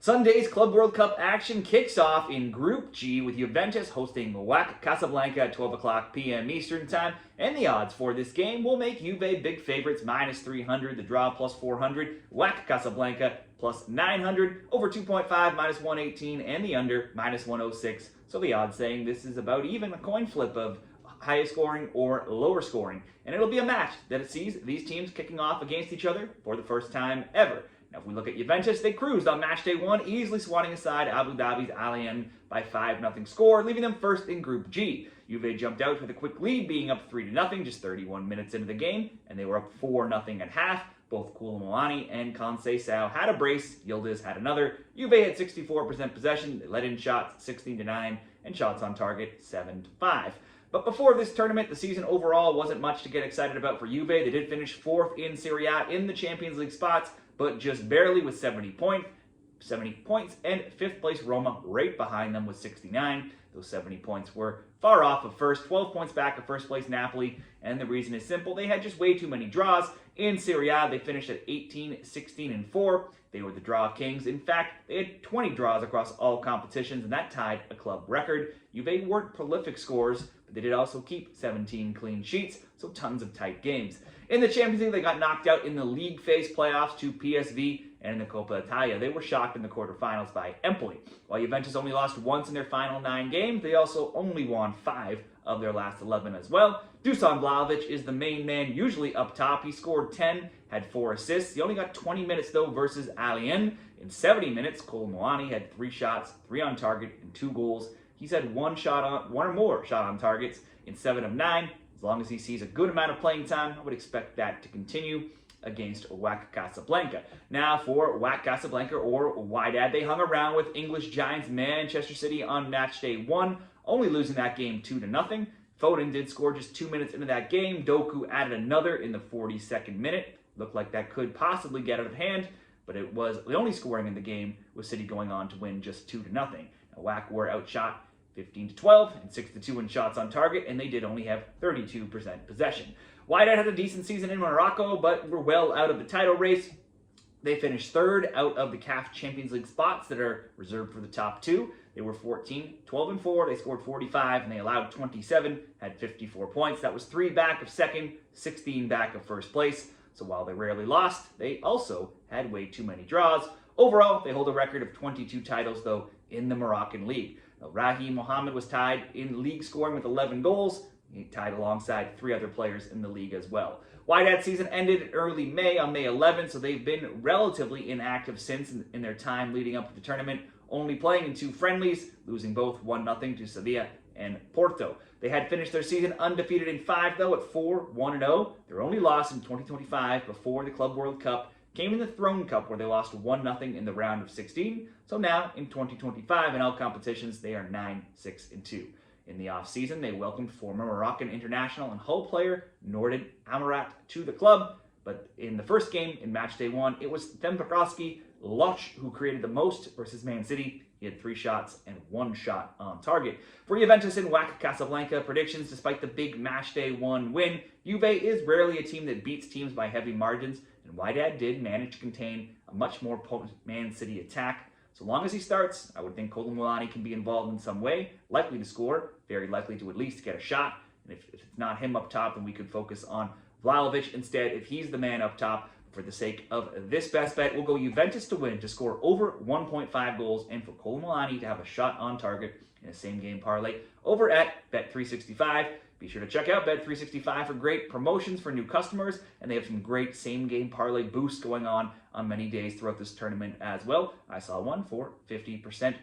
Sunday's Club World Cup action kicks off in Group G with Juventus hosting WAC Casablanca at 12 o'clock p.m. Eastern Time, and the odds for this game will make Juve big favorites minus 300, the draw plus 400, WAC Casablanca plus 900, over 2.5 minus 118, and the under minus 106. So the odds saying this is about even, a coin flip of highest scoring or lower scoring. And it'll be a match that it sees these teams kicking off against each other for the first time ever. Now, if we look at Juventus, they cruised on Matchday 1, easily swatting aside Abu Dhabi's Al Ain by 5-0 score, leaving them first in Group G. Juve jumped out with a quick lead, being up 3-0 just 31 minutes into the game, and they were up 4-0 at half. Both Koulibaly and Conceição had a brace, Yildiz had another. Juve had 64% possession, they let in shots 16-9, and shots on target 7-5. But before this tournament, the season overall wasn't much to get excited about for Juve. They did finish 4th in Serie A in the Champions League spots, but just barely with 70 points, and 5th place Roma right behind them with 69. Those 70 points were far off of first, 12 points back of first place Napoli, and the reason is simple. They had just way too many draws. In Serie A, they finished at 18, 16, and 4. They were the draw kings. In fact, they had 20 draws across all competitions, and that tied a club record. Juve weren't prolific scorers, but they did also keep 17 clean sheets, so tons of tight games. In the Champions League, they got knocked out in the league phase playoffs to PSV, and in the Coppa Italia, they were shocked in the quarterfinals by Empoli. While Juventus only lost once in their final 9 games, they also only won 5 of their last 11 as well. Dusan Vlahovic is the main man, usually up top. He scored 10, had 4 assists. He only got 20 minutes, though, versus Al Ain. In 70 minutes, Koulibaly had 3 shots, 3 on target, and 2 goals. He's had one or more shot on targets in 7 of 9. As long as he sees a good amount of playing time, I would expect that to continue against WAC Casablanca. Now, for WAC Casablanca, or Wydad, they hung around with English giants Manchester City on Matchday 1, only losing that game 2-0. Foden did score just 2 minutes into that game. Doku added another in the 42nd minute. Looked like that could possibly get out of hand, but it was the only scoring in the game, with City going on to win just 2-0. Now, WAC were outshot 15-12 and 6-2 in shots on target, and they did only have 32% possession. Wydad had a decent season in Morocco, but were well out of the title race. They finished 3rd out of the CAF Champions League spots that are reserved for the top 2. They were 14, 12 and 4. They scored 45, and they allowed 27, had 54 points. That was 3 back of second, 16 back of first place. So while they rarely lost, they also had way too many draws. Overall, they hold a record of 22 titles, though, in the Moroccan league. Now, Rahim Mohammed was tied in league scoring with 11 goals. He tied alongside 3 other players in the league as well. Wydad's season ended in early May, on May 11, so they've been relatively inactive since in their time leading up to the tournament, only playing in 2 friendlies, losing both 1-0 to Sevilla and Porto. They had finished their season undefeated in 5, though, at 4-1-0. Their only loss in 2025 before the Club World Cup came in the Throne Cup, where they lost 1-0 in the round of 16. So now, in 2025, in all competitions, they are 9-6-2. In the off-season, they welcomed former Moroccan international and Hull player Nordin Amarat to the club. But in the first game, in Matchday 1, it was Dembélé Loch who created the most versus Man City. He had 3 shots and 1 shot on target. For Juventus and WAC Casablanca predictions, despite the big Matchday 1 win, Juve is rarely a team that beats teams by heavy margins, and Wydad did manage to contain a much more potent Man City attack. So long as he starts, I would think Koulibaly can be involved in some way, likely to score, very likely to at least get a shot. And if it's not him up top, then we could focus on Vlahovic instead, if he's the man up top. For the sake of this best bet, we'll go Juventus to win, to score over 1.5 goals, and for Koulibaly to have a shot on target in a same-game parlay over at Bet365. Be sure to check out Bet365 for great promotions for new customers, and they have some great same-game parlay boosts going on many days throughout this tournament as well. I saw one for 50%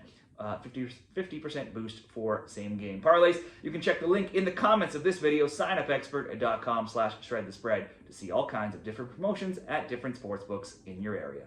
boost for same-game parlays. You can check the link in the comments of this video, signupexpert.com/shredthespread, to see all kinds of different promotions at different sportsbooks in your area.